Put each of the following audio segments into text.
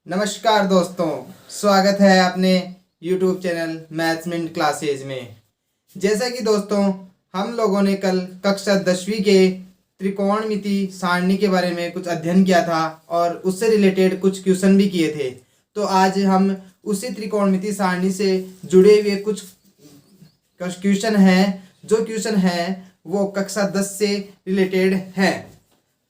नमस्कार दोस्तों, स्वागत है अपने YouTube चैनल मैथ्समेंट क्लासेज में। जैसा कि दोस्तों हम लोगों ने कल कक्षा 10वीं के त्रिकोणमिति सारणी के बारे में कुछ अध्ययन किया था और उससे रिलेटेड कुछ क्वेश्चन भी किए थे। तो आज हम उसी त्रिकोणमिति सारणी से जुड़े हुए कुछ क्वेश्चन हैं, जो क्वेश्चन हैं वो कक्षा 10 से रिलेटेड है।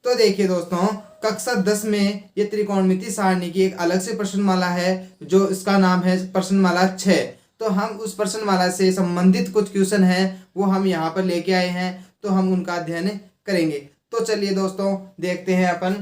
तो देखिए दोस्तों, कक्षा 10 में ये त्रिकोणमिति सारणी की एक अलग से प्रश्नमाला है, जो इसका नाम है प्रश्नमाला 6। तो हम उस प्रश्नमाला से संबंधित कुछ क्वेश्चन हैं वो हम यहाँ पर लेके आए हैं, तो हम उनका अध्ययन करेंगे। तो चलिए दोस्तों देखते हैं अपन।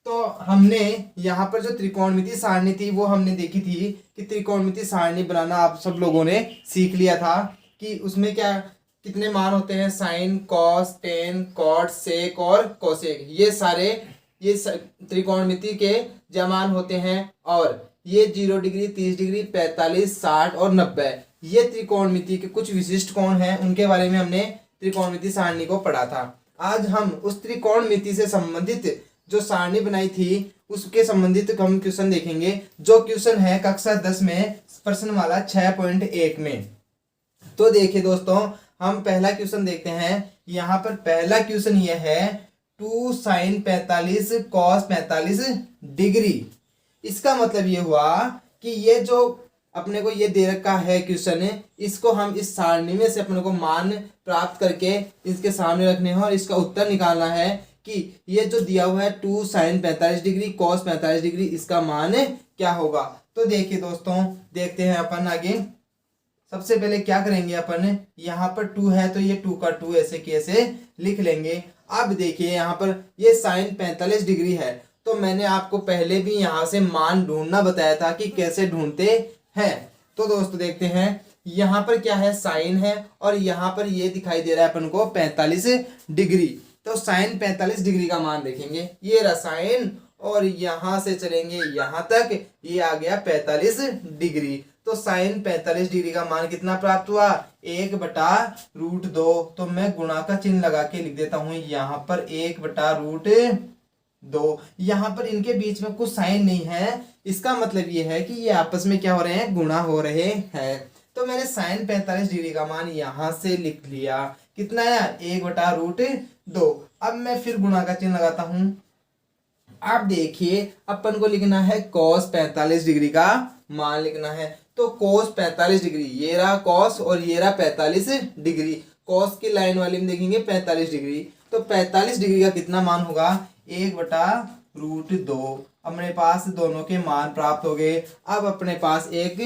तो हमने यहाँ पर जो त्रिकोणमिति सारणी थी वो हमने देखी थी कि त्रिकोणमिति सारणी बनाना आप सब लोगों ने सीख लिया था कि उसमें क्या कितने मान होते हैं, साइन, कॉस, टेन, कॉट, सेक और कोसेक। ये सारे त्रिकोणमिति के जमान होते हैं और ये 0 डिग्री, 30 डिग्री, 45, 60 और 90 ये त्रिकोणमिति के कुछ विशिष्ट कोण हैं, उनके बारे में हमने त्रिकोणमिति सारणी को पढ़ा था। आज हम उस त्रिकोणमिति से संबंधित जो सारणी बनाई थी उसके संबंधित हम क्वेश्चन देखेंगे, जो क्वेश्चन है कक्षा 10 में प्रश्नमाला 6.1 में। तो देखिए दोस्तों, हम पहला क्वेश्चन देखते हैं। यहाँ पर पहला क्वेश्चन ये है 2 साइन 45 कॉस 45 डिग्री। इसका मतलब ये हुआ कि ये जो अपने को ये दे रखा है क्वेश्चन, इसको हम इस सारणी में से अपने को मान प्राप्त करके इसके सामने रखने हैं और इसका उत्तर निकालना है कि ये जो दिया हुआ है 2 साइन 45 डिग्री कॉस 45 डिग्री, इसका मान क्या होगा। तो देखिए दोस्तों, देखते हैं अपन आगे। सबसे पहले क्या करेंगे अपन, यहाँ पर 2 है तो ये 2 का 2 ऐसे कैसे लिख लेंगे। अब देखिए यहाँ पर ये साइन 45 डिग्री है, तो मैंने आपको पहले भी यहाँ से मान ढूंढना बताया था कि कैसे ढूंढते हैं। तो दोस्तों देखते हैं, यहाँ पर क्या है, साइन है और यहाँ पर ये दिखाई दे रहा है अपन को 45 डिग्री। तो साइन 45 डिग्री का मान देखेंगे, ये रहा साइन और यहाँ से चलेंगे यहाँ तक, ये आ गया 45 डिग्री। तो साइन 45 डिग्री का मान कितना प्राप्त हुआ, 1/√2। तो मैं गुणा का चिन्ह लगा के लिख देता हूं यहाँ पर 1/√2। यहाँ पर इनके बीच में कुछ साइन नहीं है, इसका मतलब ये है कि ये आपस में क्या हो रहे हैं, गुणा हो रहे हैं। तो मैंने साइन 45 डिग्री का मान यहाँ से लिख लिया, कितना आया 1/√2। अब मैं फिर गुणा का चिन्ह लगाता हूं। अब देखिए अपन को लिखना है cos 45 डिग्री का मान लिखना है। तो cos 45 डिग्री, ये रहा cos और ये रहा 45 डिग्री। cos की लाइन वाली में देखेंगे 45 डिग्री, तो 45 डिग्री का कितना मान होगा, 1/√2। अपने पास दोनों के मान प्राप्त हो गए। अब अपने पास एक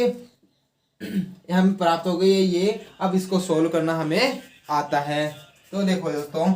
हम प्राप्त हो गए ये। अब इसको सोल्व करना हमें आता है। तो देखो दोस्तों,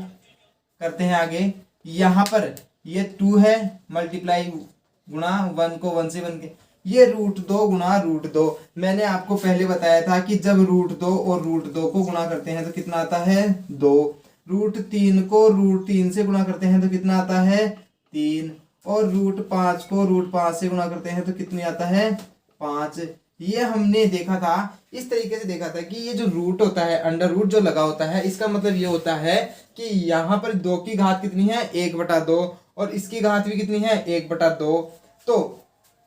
करते हैं आगे। यहाँ पर ये 2 है, मल्टीप्लाई गुणा 1 को 1 से 1 के, ये √2 गुणा √2। मैंने आपको पहले बताया था कि जब √2 और √2 को गुणा करते हैं तो कितना आता है, 2। √3 को √3 से गुणा करते हैं तो कितना आता है, 3। और √5 को √5 से गुणा करते हैं तो कितनी आता है, 5। ये हमने देखा था, इस तरीके से देखा था कि ये जो रूट होता है, अंडर रूट जो लगा होता है, इसका मतलब ये होता है कि यहाँ पर 2 की घात कितनी है, 1/2 और इसकी घात भी कितनी है, 1/2। तो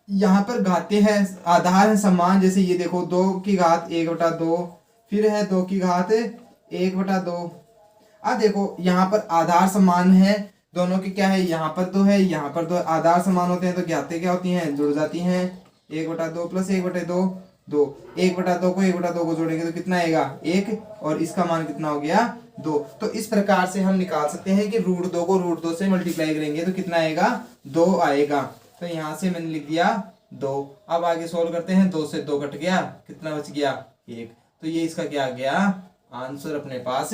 यहाँ पर घातें हैं, आधार है समान। जैसे ये देखो 2 की घात 1/2, फिर है 2 की घात 1/2। अब देखो यहाँ पर आधार समान है दोनों के, क्या है, यहाँ पर 2 है, यहाँ पर 2। आधार समान होते हैं तो घातें क्या होती हैं, जुड़ जाती हैं। 1/2 प्लस 1/2 2। 1/2 को 1/2 को जोड़ेंगे तो कितना आएगा, 1। और इसका मान कितना हो गया, 2। तो इस प्रकार से हम निकाल सकते हैं कि √2 को √2 से मल्टीप्लाई करेंगे तो कितना आएगा, 2 आएगा। तो यहाँ से मैंने लिख दिया 2। अब आगे सोल्व करते हैं, 2 से 2 कट गया, कितना बच गया, 1। तो ये इसका क्या आ गया, आंसर अपने पास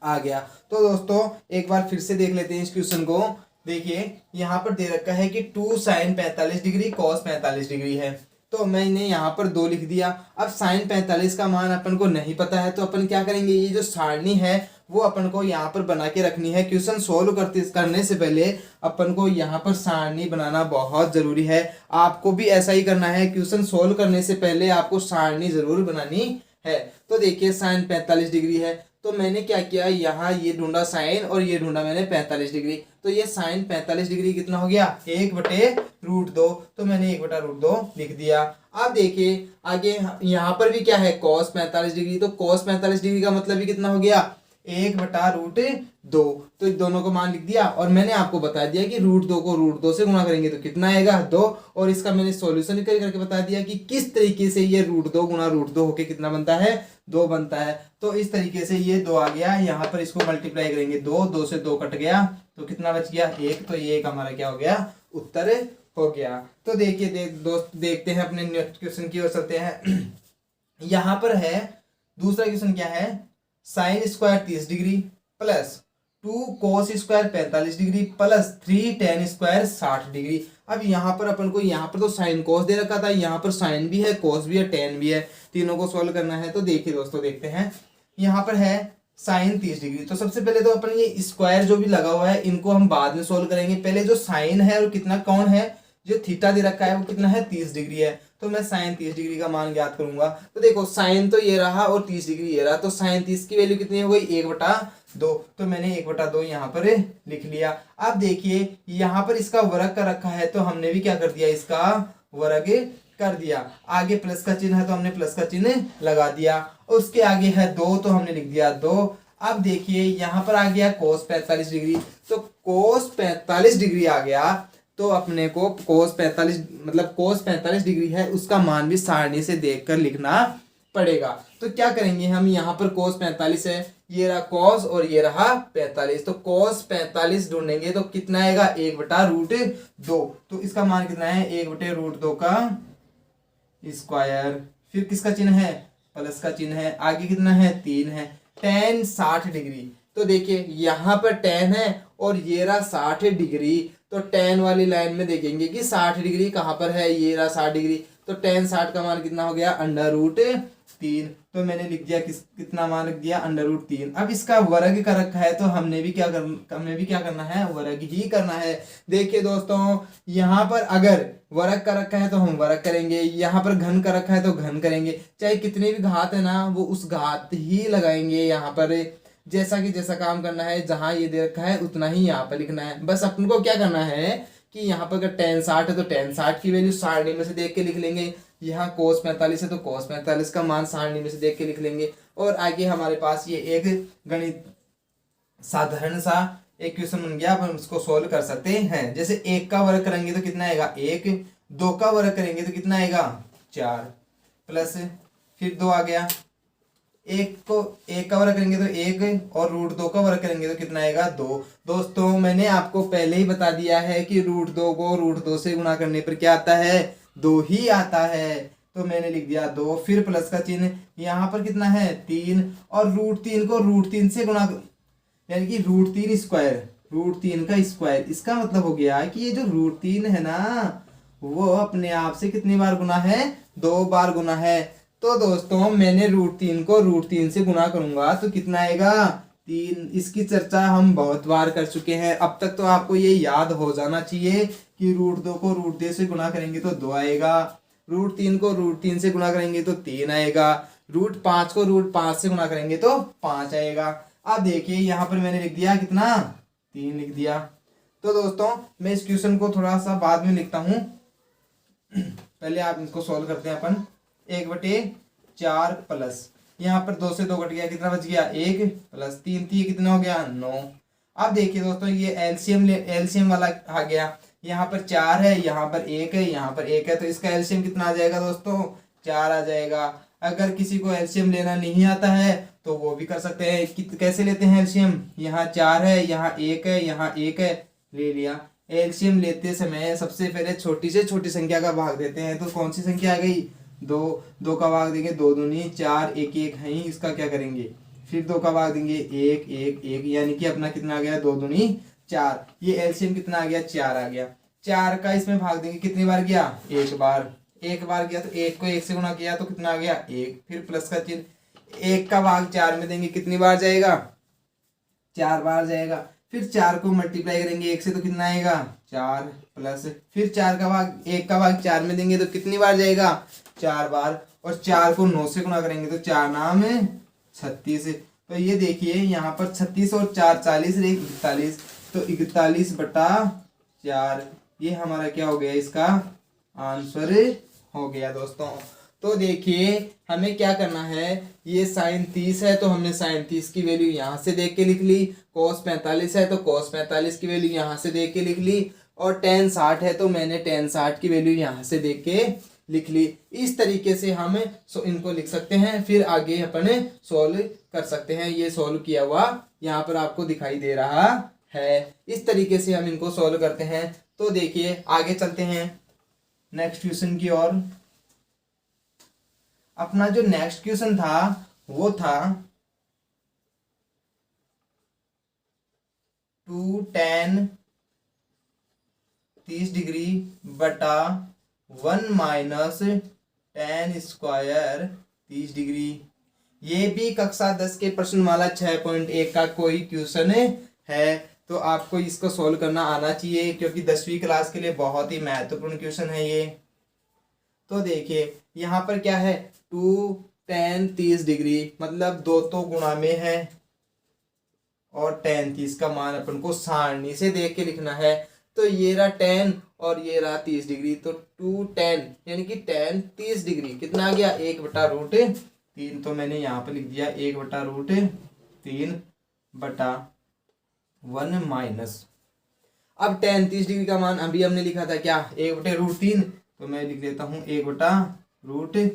आ गया। तो दोस्तों एक बार फिर से देख लेते हैं इस क्वेश्चन को। देखिए यहाँ पर दे रखा है कि 2 साइन 45 डिग्री कॉस 45 डिग्री है, तो मैंने यहाँ पर 2 लिख दिया। अब साइन 45 का मान अपन को नहीं पता है, तो अपन क्या करेंगे, ये जो सारणी है वो अपन को यहाँ पर बना के रखनी है। क्वेश्चन सोल्व करने से पहले अपन को यहाँ पर सारणी बनाना बहुत ज़रूरी है। आपको भी ऐसा ही करना है, क्वेश्चन सोल्व करने से पहले आपको सारणी ज़रूर बनानी है। तो देखिए साइन 45 डिग्री है, तो मैंने क्या किया, यहाँ ये ढूंढा साइन और ये ढूंढा मैंने 45 डिग्री। तो ये साइन 45 डिग्री कितना हो गया, 1/√2। तो मैंने 1/√2 लिख दिया। अब देखिए आगे यहाँ पर भी क्या है, cos 45 डिग्री। तो cos 45 डिग्री का मतलब भी कितना हो गया, 1/√2। तो इन दोनों को मान लिख दिया और मैंने आपको बता दिया कि √2 को √2 से गुणा करेंगे तो कितना आएगा, 2। और इसका मैंने सॉल्यूशन करके बता दिया कि किस तरीके से ये √2 गुणा √2 होके कितना बनता है, 2 बनता है। तो इस तरीके से ये 2 आ गया। यहाँ पर इसको मल्टीप्लाई करेंगे, 2 से 2 कट गया तो कितना बच गया, 1। तो ये एक हमारा क्या हो गया, उत्तर हो गया। तो देखिए दोस्त, देखते हैं अपने नेक्स्ट क्वेश्चन की ओर चलते हैं। यहाँ पर है दूसरा क्वेश्चन, क्या है, sine square 30 degree plus 2 cos square 45 degree plus 3 ten square 60 degree. अब यहाँ पर अपन को, यहाँ पर तो साइन कोस दे रखा था, यहाँ पर साइन भी है, कोस भी है, टेन भी है, तीनों को सोल्व करना है। तो देखिए दोस्तों, देखते हैं। यहाँ पर है साइन 30 डिग्री। तो सबसे पहले तो अपन ये स्क्वायर जो भी लगा हुआ है इनको हम बाद में सोल्व करेंगे। पहले जो साइन है और कितना कौन है, जो थीटा दे रखा है वो कितना है, 30 डिग्री है। तो मैं साइन 30 डिग्री का मान ज्ञात करूंगा। तो देखो साइन तो ये रहा और 30 डिग्री ये रहा। तो साइन 30 की वैल्यू कितनी हो गई, 1/2। तो मैंने 1/2 यहाँ पर लिख लिया। अब देखिए यहाँ पर इसका वर्ग का रखा है तो हमने भी क्या कर दिया, इसका वर्ग कर दिया। आगे प्लस का चिन्ह है तो हमने प्लस का चिन्ह लगा दिया। और उसके आगे है 2 तो हमने लिख दिया 2। अब देखिए यहाँ पर आ गया cos 45 डिग्री। तो cos 45 डिग्री आ गया तो अपने को cos 45 मतलब cos 45 डिग्री है, उसका मान भी सारणी से देखकर लिखना पड़ेगा। तो क्या करेंगे हम, यहाँ पर cos 45 है, ये रहा cos और ये रहा 45। तो cos 45 ढूंढेंगे तो कितना आएगा, 1/√2। तो इसका मान कितना है, 1/√2 का स्क्वायर। फिर किसका चिन्ह है, प्लस का चिन्ह है। आगे कितना है, 3 है। tan 60 degree. तो देखिए यहाँ पर tan है और ये रहा 60 डिग्री। तो tan वाली लाइन में देखेंगे कि 60 डिग्री कहाँ पर है, ये रहा 60 डिग्री। तो tan 60 का मान कितना हो गया, √3। तो मैंने लिख दिया कितना मान लिख दिया, √3। अब इसका वर्ग का रखा है तो हमने भी क्या करना है, वर्ग ही करना है। देखिए दोस्तों, यहाँ पर अगर वर्ग का रखा है तो हम वर्ग करेंगे, यहाँ पर घन का रखा है तो घन करेंगे। चाहे कितनी भी घात है ना, वो उस घात ही लगाएंगे। यहाँ पर जैसा काम करना है, जहां ये दे रखा है उतना ही यहाँ पर लिखना है। बस अपन को क्या करना है कि यहाँ पर अगर tan 60 है तो tan 60 की वैल्यू सारणी में से देख के लिख लेंगे। यहाँ cos 45 है तो cos 45 का मान सारणी में से देख के लिख लेंगे। और आगे हमारे पास ये एक गणित साधारण सा एक क्वेश्चन बन गया, अपन उसको सोल्व कर सकते हैं। जैसे 1 का वर्ग करेंगे तो कितना आएगा, 1। 2 का वर्ग करेंगे तो कितना आएगा, 4 प्लस फिर 2 आ गया। 1 का वर्ग करेंगे तो 1 और √2 का वर्ग करेंगे तो कितना आएगा, 2। दोस्तों मैंने आपको पहले ही बता दिया है कि √2 को √2 से गुणा करने पर क्या आता है, 2 ही आता है। तो मैंने लिख दिया 2। फिर प्लस का चिन्ह, यहाँ पर कितना है, 3 और √3 को √3 से गुणा, यानी कि √3 स्क्वायर, √3 का स्क्वायर। इसका मतलब हो गया कि ये जो √3 है ना, वो अपने आप से कितनी बार गुना है, 2 बार गुना है। तो दोस्तों मैंने √3 को √3 से गुना करूंगा तो कितना आएगा, 3। इसकी चर्चा हम बहुत बार कर चुके हैं। अब तक तो आपको ये याद हो जाना चाहिए कि √2 को √2 से गुना करेंगे तो 2 आएगा, √3 को √3 से गुणा करेंगे तो 3 आएगा, √5 को √5 से गुणा करेंगे तो 5 आएगा। अब देखिए यहाँ पर मैंने लिख दिया कितना, 3 लिख दिया। तो दोस्तों मैं इस क्वेश्चन को थोड़ा सा बाद में लिखता हूँ, पहले आप इसको सोल्व करते हैं अपन। 1/4 प्लस यहाँ पर 2 से 2 कट गया, कितना बच गया, 1 प्लस 3 थी, कितना हो गया, 9। अब देखिए दोस्तों ये एलसीएम वाला आ गया। यहाँ पर 4 है, यहाँ पर 1 है, यहाँ पर 1 है, तो इसका एलसीएम कितना आ जाएगा दोस्तों, 4 आ जाएगा। अगर किसी को एलसीएम लेना नहीं आता है तो वो भी कर सकते हैं। कैसे लेते हैं एलसीएम, यहाँ 4 है, यहाँ 1 है, यहाँ 1 है, ले लिया। एलसीएम लेते समय सबसे पहले छोटी से छोटी संख्या का भाग देते हैं। तो कौन सी संख्या आ गई, 2 का भाग देंगे, 2 दूनी 4, 1 1 है ही, इसका क्या करेंगे, फिर 2 का भाग देंगे, 1 1 1, यानी कि अपना कितना आ गया, 2 दूनी 4। ये एलसीएम कितना आ गया, 4 आ गया। 4 का इसमें भाग देंगे, कितनी बार गया, 1 बार। 1 बार गया तो 1 को 1 से गुणा किया तो कितना आ गया, 1। फिर प्लस का चिन्ह, 1 का भाग 4 में देंगे, कितनी बार जाएगा, 4 बार जाएगा। फिर 4 को मल्टीप्लाई करेंगे 1 से तो कितना आएगा, 4 प्लस फिर 4 का भाग 1 का भाग 4 में देंगे तो कितनी बार जाएगा, 4 बार। और 4 को 9 से गुणा करेंगे तो 4 नाम 36। तो ये देखिए यहाँ पर 36 और 4 40 रहे 41, तो 41/4 ये हमारा क्या हो गया, इसका आंसर हो गया दोस्तों। तो देखिए हमें क्या करना है, ये साइन 30 है तो हमने साइन 30 की वैल्यू यहाँ से देख के लिख ली, कोस 45 है तो कोस 45 की वैल्यू यहाँ से देख के लिख ली, और टेन 60 है तो मैंने टेन 60 की वैल्यू यहाँ से देख के लिख ली। इस तरीके से हम इनको लिख सकते हैं, फिर आगे अपन सोल्व कर सकते हैं। ये सोल्व किया हुआ यहाँ पर आपको दिखाई दे रहा है। इस तरीके से हम इनको सोल्व करते हैं। तो देखिए आगे चलते हैं नेक्स्ट क्वेश्चन की ओर। अपना जो नेक्स्ट क्वेश्चन था वो था 2 tan 30 डिग्री बटा 1 माइनस tan स्क्वायर 30 डिग्री। ये भी कक्षा 10 के प्रश्नमाला 6.1 का कोई क्वेश्चन है, तो आपको इसको सोल्व करना आना चाहिए क्योंकि 10वीं क्लास के लिए बहुत ही महत्वपूर्ण क्वेश्चन है ये। तो देखिए यहाँ पर क्या है, 2 tan 30 डिग्री मतलब दो तो गुणा में है और tan 30 का मान अपन को सारणी से देख के लिखना है। तो ये रहा tan और ये रहा 30 डिग्री, तो 2 tan यानी कि tan 30 डिग्री कितना आ गया, 1/√3। तो मैंने यहाँ पर लिख दिया 1/√3/1 माइनस, अब tan 30 डिग्री का मान अभी हमने लिखा था क्या, 1/√3, तो मैं लिख देता हूँ 1/√3।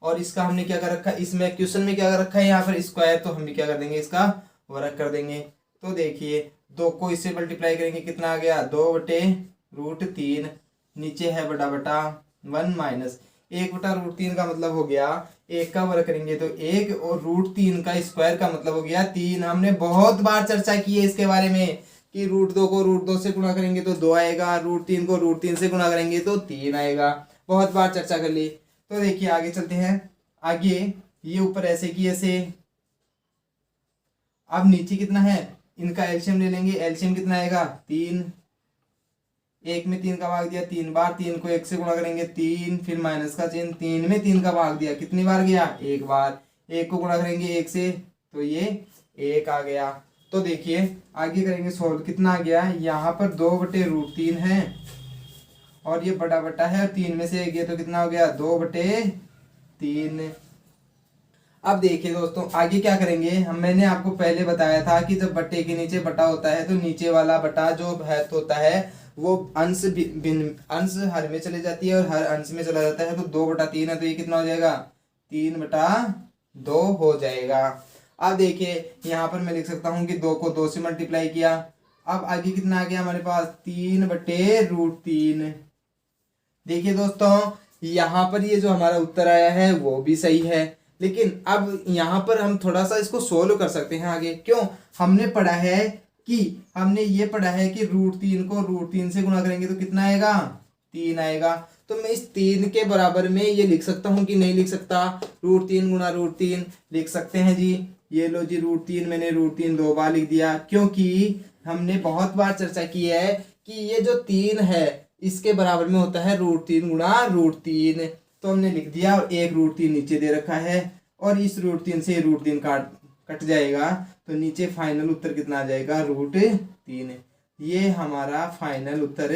और इसका हमने क्या कर रखा है, इसमें क्वेश्चन में क्या कर रखा है यहाँ पर स्क्वायर, तो हम भी क्या कर देंगे, इसका वर्ग कर देंगे। तो देखिए 2 को इससे मल्टीप्लाई करेंगे कितना आ गया, 2/√3, नीचे है बटा बटा 1 माइनस 1/√3 का मतलब हो गया 1 का वर्ग करेंगे तो 1 और √3 का स्क्वायर का मतलब हो गया 3। हमने बहुत बार चर्चा की है इसके बारे में कि √2 को √2 से गुणा करेंगे तो 2 आएगा, √3 को √3 से गुणा करेंगे तो 3 आएगा, बहुत बार चर्चा कर ली। तो देखिए आगे चलते हैं। आगे ये ऊपर ऐसे की ऐसे, अब नीचे कितना है, इनका एलसीएम ले लेंगे, एलसीएम कितना आएगा 3, 1 में 3 का भाग दिया 3 बार, 3 को 1 से गुणा करेंगे 3, फिर माइनस का चिन्ह, 3 में 3 का भाग दिया कितनी बार गया, 1 बार, 1 को गुणा करेंगे 1 से तो ये 1 आ गया। तो देखिए आगे करेंगे सोल्व, कितना आ गया, यहाँ पर 2/√3 है और ये बटा बटा है और 3 में से 1 गया तो कितना हो गया, 2/3। अब देखिए दोस्तों आगे क्या करेंगे, मैंने आपको पहले बताया था कि जब बट्टे के नीचे बटा होता है तो नीचे वाला बटा जो है होता है वो अंश अंश हर में चले जाती है और हर अंश में चला जाता है, तो 2/3 है तो ये कितना हो जाएगा, 3/2 हो जाएगा। अब देखिए यहाँ पर मैं लिख सकता हूँ कि 2 को 2 से मल्टीप्लाई किया, अब आगे कितना आ गया हमारे पास, 3/√3। देखिए दोस्तों यहाँ पर ये जो हमारा उत्तर आया है वो भी सही है, लेकिन अब यहाँ पर हम थोड़ा सा इसको सोल्व कर सकते हैं आगे। क्यों, हमने पढ़ा है कि √3 को √3 से गुणा करेंगे तो कितना आएगा, 3 आएगा। तो मैं इस 3 के बराबर में ये लिख सकता हूँ कि नहीं लिख सकता, √3 गुणा √3 लिख सकते हैं जी। ये लो जी √3, मैंने √3 2 बार लिख दिया क्योंकि हमने बहुत बार चर्चा की है कि ये जो 3 है इसके बराबर में होता है √3 गुणा √3, तो हमने लिख दिया और 1 √3 नीचे दे रखा है और इस √3 से √3 कट जाएगा तो नीचे फाइनल उत्तर कितना आ जाएगा, √3। ये हमारा फाइनल उत्तर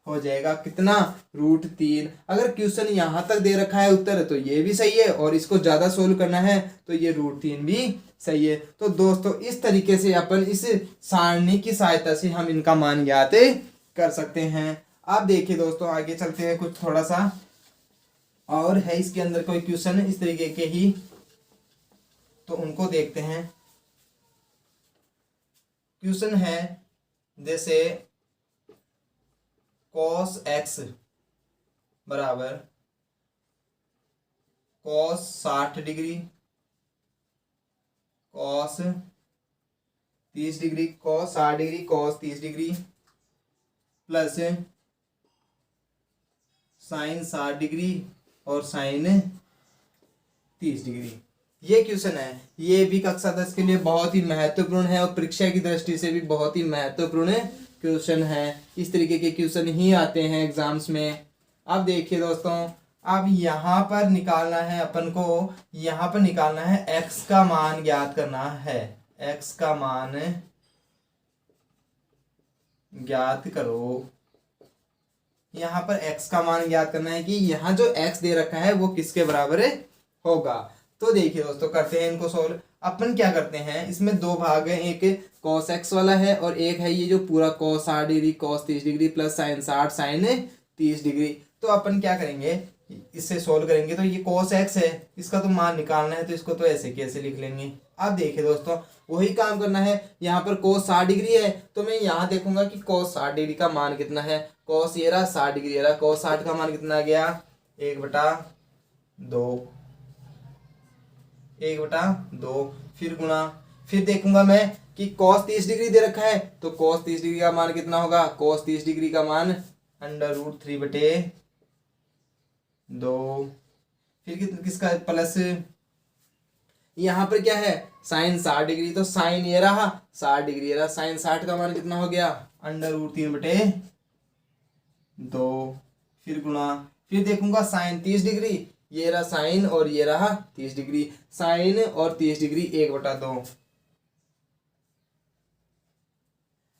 हो जाएगा कितना, √3। अगर क्वेश्चन यहाँ तक दे रखा है उत्तर तो ये भी सही है और इसको ज्यादा सोल्व करना है तो ये √3 भी सही है। तो दोस्तों इस तरीके से अपन इस सारणी की सहायता से हम इनका मान ज्ञात कर सकते हैं। अब देखिए दोस्तों आगे चलते हैं, कुछ थोड़ा सा और है इसके अंदर कोई क्वेश्चन इस तरीके के ही, तो उनको देखते हैं। क्वेश्चन है जैसे cos x बराबर cos 60 degree, cos 30 degree, cos 60 degree, cos 30 degree plus sin 60 degree और sin 30 डिग्री। ये क्वेश्चन है, ये भी कक्षा 10 के लिए बहुत ही महत्वपूर्ण है और परीक्षा की दृष्टि से भी बहुत ही महत्वपूर्ण क्वेश्चन है। इस तरीके के क्वेश्चन ही आते हैं एग्जाम्स में। अब देखिए दोस्तों अब यहाँ पर निकालना है अपन को, यहाँ पर निकालना है x का मान ज्ञात करना है। x का मान ज्ञात करो। यहाँ पर x का मान ज्ञात करना है कि यहाँ जो x दे रखा है वो किसके बराबर होगा। तो देखिए दोस्तों, करते हैं इनको सोल्व। अपन क्या करते हैं, इसमें दो भाग हैं, एक cos x वाला है और एक है ये जो पूरा cos 60 degree cos 30 degree plus sin 60 sin 30 degree. तो अपन क्या करेंगे, इससे सोल्व करेंगे। तो ये cos x है, इसका तो मान निकालना है, तो इसको तो ऐसे कैसे लिख लेंगे। अब देखिए दोस्तों, वही काम करना है। यहाँ पर cos 60 डिग्री है तो मैं यहाँ देखूंगा कि cos 60 डिग्री का मान कितना है। cos ये रहा 60 डिग्री, ये रहा cos 60 का मान कितना आ गया, 1/2, 1/2। फिर गुणा, फिर देखूंगा मैं कि cos 30 डिग्री दे रखा है तो cos 30 डिग्री का मान कितना होगा। cos 30 डिग्री का मान √3/2। फिर किसका प्लस, यहाँ पर क्या है sin 60 डिग्री, तो sin ये रहा 60 डिग्री, ये रहा sin 60 का मान कितना हो गया √3/2। फिर गुणा, फिर देखूंगा sin 30 डिग्री, ये रहा साइन और ये रहा 30 डिग्री, साइन और 30 डिग्री 1/2।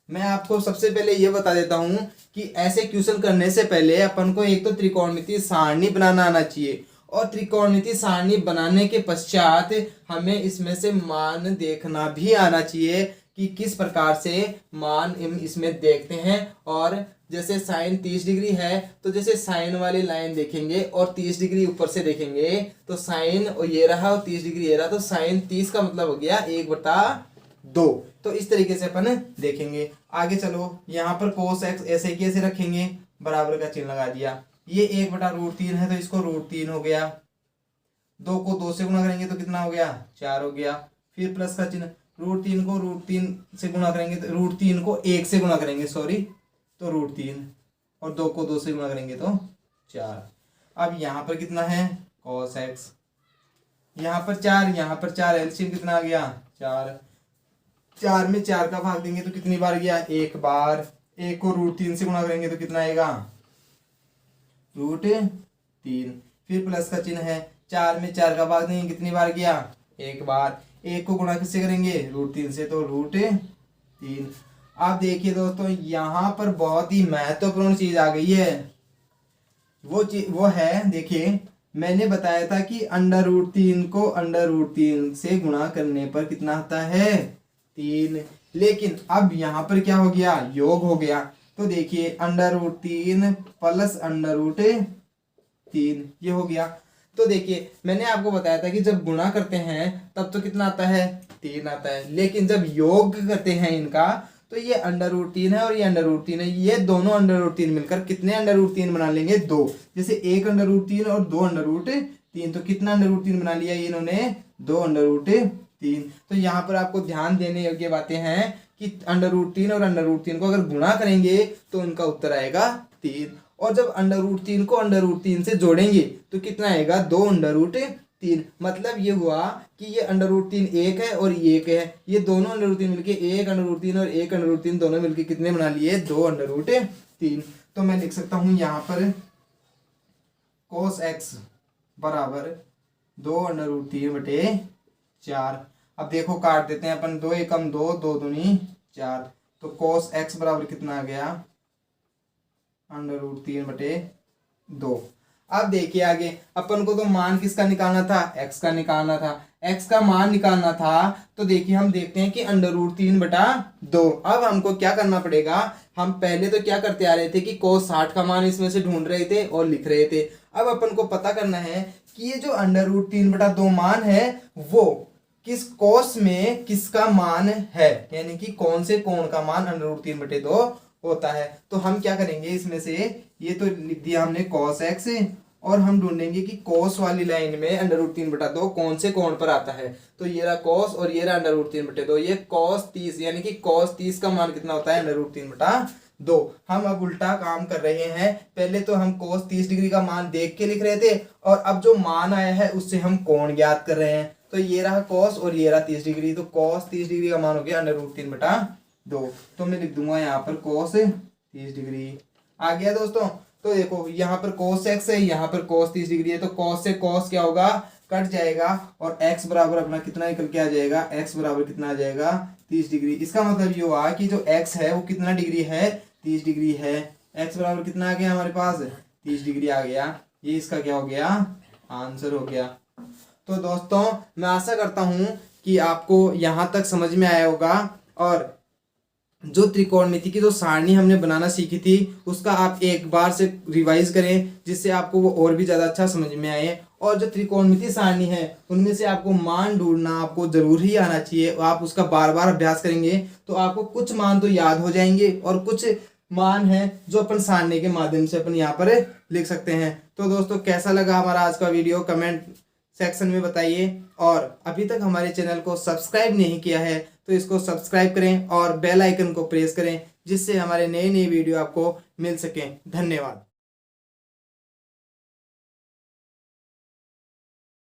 मैं आपको सबसे पहले ये बता देता हूं कि ऐसे क्वेश्चन करने से पहले अपन को एक तो त्रिकोणमितीय सारणी बनाना आना चाहिए, और त्रिकोणमितीय सारणी बनाने के पश्चात हमें इसमें से मान देखना भी आना चाहिए कि किस प्रकार से मान इसमें देखते हैं। और जैसे साइन 30 डिग्री है तो जैसे साइन वाली लाइन देखेंगे और 30 डिग्री ऊपर से देखेंगे तो साइन और ये रहा और 30 डिग्री ये रहा, तो साइन 30 का मतलब हो गया 1/2। तो इस तरीके से अपन देखेंगे। आगे चलो, यहाँ पर cos x ऐसे कैसे रखेंगे, बराबर का चिन्ह लगा दिया। ये 1/√3 है तो इसको √3 हो गया। 2 को 2 से गुणा करेंगे तो कितना हो गया, 4 हो गया। फिर प्लस का चिन्ह, √3 को √3 से गुणा करेंगे तो √3 को 1 से गुणा करेंगे सॉरी, तो √3, और 2 को 2 से गुणा करेंगे तो 4। अब यहाँ पर कितना है cos x, यहाँ पर 4, यहाँ पर 4, एलसीएम कितना आ गया 4। 4 में 4 का भाग देंगे तो कितनी बार गया, एक बार। 1 को √3 से गुणा करेंगे तो कितना आएगा √3। फिर प्लस का चिन्ह है, 4 में 4 का भाग देंगे कितनी बार गया, एक बार। 1 को गुणा किससे करेंगे, √3 से, तो √3। अब देखिए दोस्तों, यहाँ पर बहुत ही महत्वपूर्ण चीज आ गई है। वो है, देखिए मैंने बताया था कि √3 को √3 से गुणा करने पर कितना आता है 3, लेकिन अब यहाँ पर क्या हो गया, योग हो गया। तो देखिए √3 प्लस √3 ये हो गया। तो देखिए मैंने आपको बताया था कि जब गुणा करते हैं तब तो कितना आता है 3 आता है, लेकिन जब योग करते हैं इनका तो ये √3 है और ये √3 है, ये दोनों √3 मिलकर कितने √3 बना लेंगे, 2। जैसे 1 √3 और 2 √3, तो कितना √3 बना लिया इन्होंने, 2 √3। तो यहाँ पर आपको ध्यान देने योग्य बातें हैं कि √3 और √3 को अगर गुणा करेंगे तो उनका उत्तर आएगा 3, और जब √3 को √3 से जोड़ेंगे तो कितना आएगा, 2 √3। मतलब ये हुआ कि ये √3 एक है और ये एक है, ये दोनों √3 मिलके 1 √3 और 1 √3 दोनों मिलके कितने बना लिए, 2 √3। तो मैं लिख सकता हूं यहाँ पर cos x बराबर 2 √3/4। अब देखो काट देते हैं अपन, 2 एकम 2, 2 दूनी 4, तो cos x बराबर कितना आ गया, √3/2। अब देखिए आगे, अपन को तो मान किसका निकालना था, x का निकालना था। x का मान निकालना था तो देखिए हम देखते हैं कि √3/2। अब हमको क्या करना पड़ेगा, हम पहले तो क्या करते आ रहे थे कि cos 60 का मान इसमें से ढूंढ रहे थे और लिख रहे थे। अब अपन को पता करना है कि ये जो √3/2 मान है वो किस कोस में किसका मान है, यानी कि कौन से कोण का मान √3/2 होता है। तो हम क्या करेंगे, इसमें से ये तो लिख दिया हमने cos x, और हम ढूंढेंगे कि cos वाली लाइन में √3/2 कौन से कोण पर आता है। तो ये रहा cos और ये रहा √3/2, ये cos 30, यानी कि cos 30 का मान कितना होता है, √3/2। हम अब उल्टा काम कर रहे हैं, पहले तो हम cos 30 डिग्री का मान देख के लिख रहे थे, और अब जो मान आया है उससे हम कोण ज्ञात कर रहे हैं। तो ये रहा cos और ये रहा 30 डिग्री, तो cos 30 डिग्री का मान हो गया √3/2। तो मैं लिख दूंगा यहाँ पर cos 30 डिग्री आ गया दोस्तों। तो देखो यहाँ पर cos x है, यहाँ पर cos 30 डिग्री है, तो cos से cos क्या होगा, कट जाएगा और x बराबर अपना कितना निकल के आ जाएगा, x बराबर कितना आ जाएगा 30 डिग्री। इसका मतलब ये हुआ कि जो x है वो कितना डिग्री है, 30 डिग्री है। x बराबर कितना आ गया हमारे पास, 30 डिग्री आ गया। ये इसका क्या हो गया, आंसर हो गया। तो दोस्तों मैं आशा करता हूँ कि आपको यहाँ तक समझ में आया होगा और जो त्रिकोणमिति की जो सारणी हमने बनाना सीखी थी उसका आप एक बार से रिवाइज करें, जिससे आपको वो और भी ज़्यादा अच्छा समझ में आए। और जो त्रिकोणमिति सारणी है उनमें से आपको मान ढूंढना आपको जरूर ही आना चाहिए। आप उसका बार बार अभ्यास करेंगे तो आपको कुछ मान तो याद हो जाएंगे और कुछ मान है जो अपन सारणी के माध्यम से अपन यहाँ पर लिख सकते हैं। तो दोस्तों कैसा लगा हमारा आज का वीडियो कमेंट सेक्शन में बताइए। और अभी तक हमारे चैनल को सब्सक्राइब नहीं किया है तो इसको सब्सक्राइब करें और बेल आइकन को प्रेस करें, जिससे हमारे नए नए वीडियो आपको मिल सकें। धन्यवाद।